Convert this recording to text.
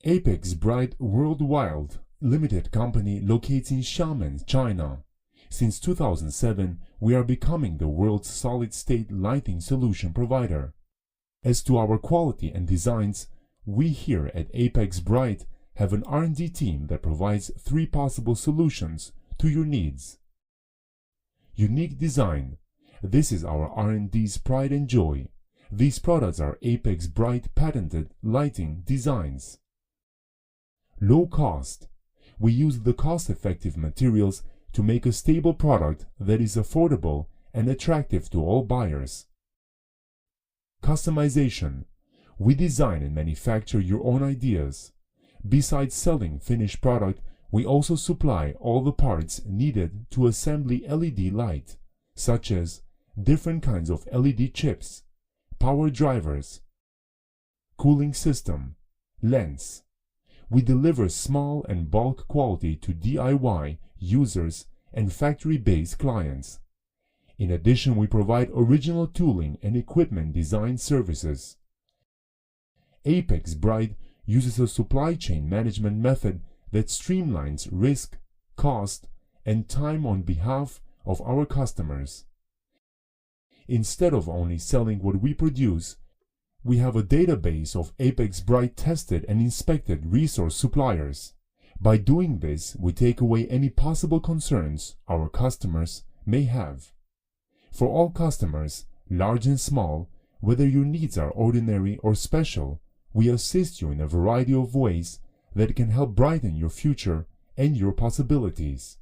Apex Bright Worldwide Limited Company locates in Xiamen, China. Since 2007, we are becoming the world's solid-state lighting solution provider. As to our quality and designs, we here at Apex Bright have an R&D team that provides 3 possible solutions to your needs. Unique design. This is our R&D's pride and joy. These products are Apex Bright patented lighting designs. Low cost. We use the cost-effective materials to make a stable product that is affordable and attractive to all buyers. Customization. We design and manufacture your own ideas. Besides selling finished product, we also supply all the parts needed to assemble LED light, such as different kinds of LED chips, power drivers, cooling system, lens. We deliver small and bulk quality to DIY users and factory-based clients. In addition, we provide original tooling and equipment design services. Apex Bright uses a supply chain management method that streamlines risk, cost, and time on behalf of our customers. Instead of only selling what we produce, we have a database of Apex Bright tested and inspected resource suppliers. By doing this, we take away any possible concerns our customers may have. For all customers, large and small, whether your needs are ordinary or special, we assist you in a variety of ways that can help brighten your future and your possibilities.